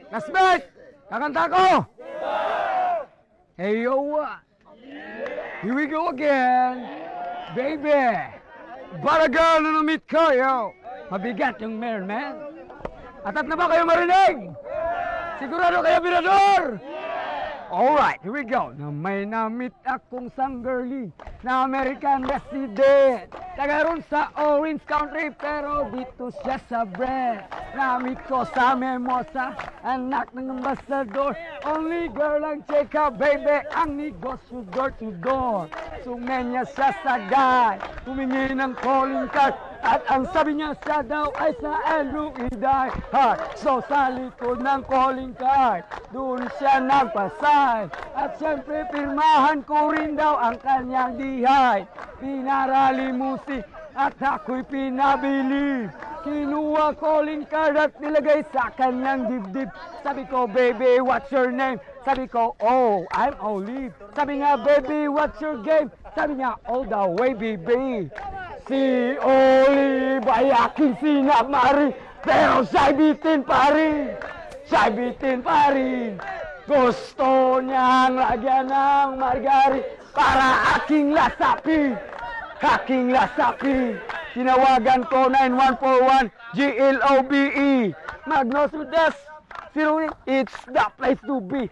Classmate! Kakanta ko! Hey yo, here we go again, baby! Baragal na na-meet ko, yo! Mabigat yung meron, man! Atat na ba kayo marinig? Sigurado kayo, Mirador? Alright, here we go. Na may na-meet akong sanggirly na American resident. Taga ron sa Orange Country pero dito siya sa Brent. Na-meet ko sa Mimosa, anak ng ambassador. Only girl ang cheka, baby, ang negosyo door to door. Sumenya siya sa guy, humingi ng calling card. At ang sabi niya siya daw ay sa Andrew Iday Hart. So sa likod ng calling card, doon siya nagpasign. At syempre pirmahan ko rin daw ang kanyang dihay. Pinarali musik at ako'y pinabili. Kinuha calling card at nilagay sa kanyang dibdib. Sabi ko, baby, what's your name? Sabi ko, oh, I'm Olive. Sabi nga, baby, what's your game? Sabi niya, all the way, baby. Si Olive ay aking sinamari, pero siya'y bitin pa rin. Siya'y bitin pa rin. Gusto niyang lagyan ng margarin para aking lasapi. Aking lasapi. Tinawagan ko 9141 GLOBE. Magnosudes. It's the place to be.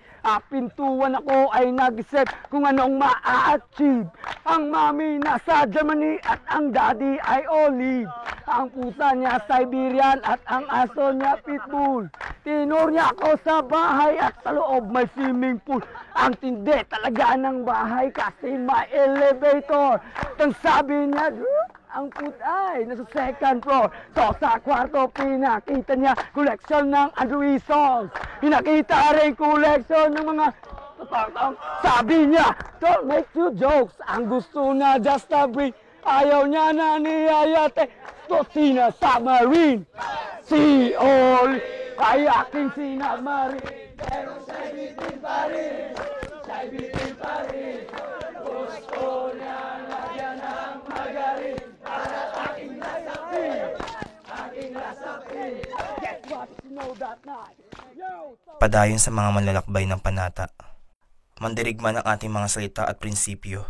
Pintuan ako ay nag-isip kung anong ma-achieve. Ang mami nasa Germany at ang daddy ay Olive. Ang pusa niya Siberian at ang aso niya Pitbull. Tinur niya ako sa bahay at sa loob may swimming pool. Ang tindi talaga ng bahay kasi may elevator. Ang sabi niya, ang putay nasa second floor. So sa kwarto pinakita niya koleksyon ng Andrew songs. Pinakita rin koleksyon ng mga tatang. Sabi niya, don't make two jokes. Ang gusto na just a break. Ayaw niya na niyayate. Tosina submarine. Si Oli ay aking sinamari. Pero siya'y bitin pa rin. Siya'y bitin pa rin. Gusto niya lagyan ng magarin. Para aking lasapi. Aking lasapi. Guess what? You know that night. Padayon sa mga manlalakbay ng panata. Mandirigma ng ating mga salita at prinsipyo.